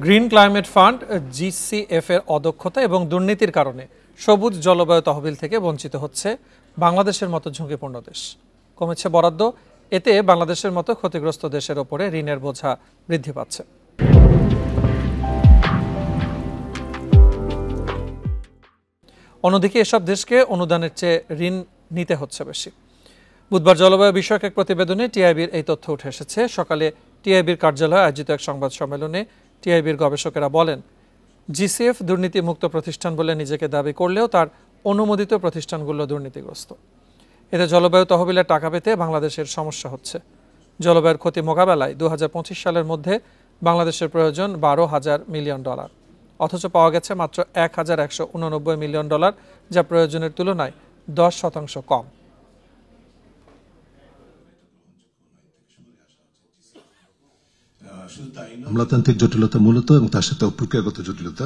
Green climate fund GCF এর অদক্ষতা এবং দুর্নীতির কারণে সবুজ জলবায়ু তহবিল থেকে বঞ্চিত হচ্ছে বাংলাদেশের মতো ঝুঁকিপূর্ণ দেশ। কমেছে বরাদ্দ, এতে বাংলাদেশের মতো ক্ষতিগ্রস্ত দেশের ওপরে ঋণের বোঝা বৃদ্ধি পাচ্ছে। অন্যদিকে এসব দেশকে অনুদানের চেয়ে ঋণ নিতে হচ্ছে বেশি। বুধবার জলবায়ু বিষয়ক এক প্রতিবেদনে টিআইবির এই তথ্য উঠে এসেছে। সকালে টিআইবির কার্যালয়ে আয়োজিত এক সংবাদ সম্মেলনে টিআইবির গবেষকেরা বলেন, জিসিএফ দুর্নীতিমুক্ত প্রতিষ্ঠান বলে নিজেকে দাবি করলেও তার অনুমোদিত প্রতিষ্ঠানগুলো দুর্নীতিগ্রস্ত। এতে জলবায়ু তহবিলের টাকা পেতে বাংলাদেশের সমস্যা হচ্ছে। জলবায়ুর ক্ষতি মোকাবেলায় 2025 সালের মধ্যে বাংলাদেশের প্রয়োজন $12,000 মিলিয়ন, অথচ পাওয়া গেছে মাত্র $1,189 মিলিয়ন, যা প্রয়োজনের তুলনায় 10% কম। আমলাতান্ত্রিক জটিলতা মূলত এবং তার সাথে প্রক্রিয়াগত জটিলতা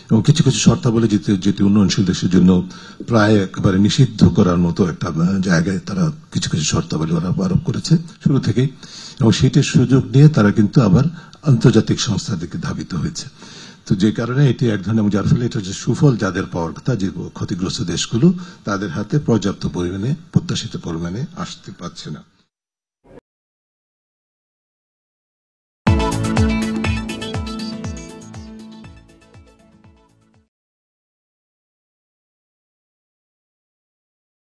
এবং কিছু কিছু শর্তাবলী যেটি উন্নয়নশীল দেশের জন্য প্রায় একেবারে নিষিদ্ধ করার মতো একটা জায়গায় তারা কিছু কিছু শর্তাবলী আরোপ করেছে শুরু থেকেই, এবং সেটির সুযোগ নিয়ে তারা কিন্তু আবার আন্তর্জাতিক সংস্থার দিকে ধাবিত হয়েছে। তো যে কারণে এটি এক ধরনের, যার ফলে এটা যে সুফল যাদের পাওয়ার কথা, যে ক্ষতিগ্রস্ত দেশগুলো, তাদের হাতে পর্যাপ্ত পরিমাণে প্রত্যাশিত পরিমাণে আসতে পারছে না।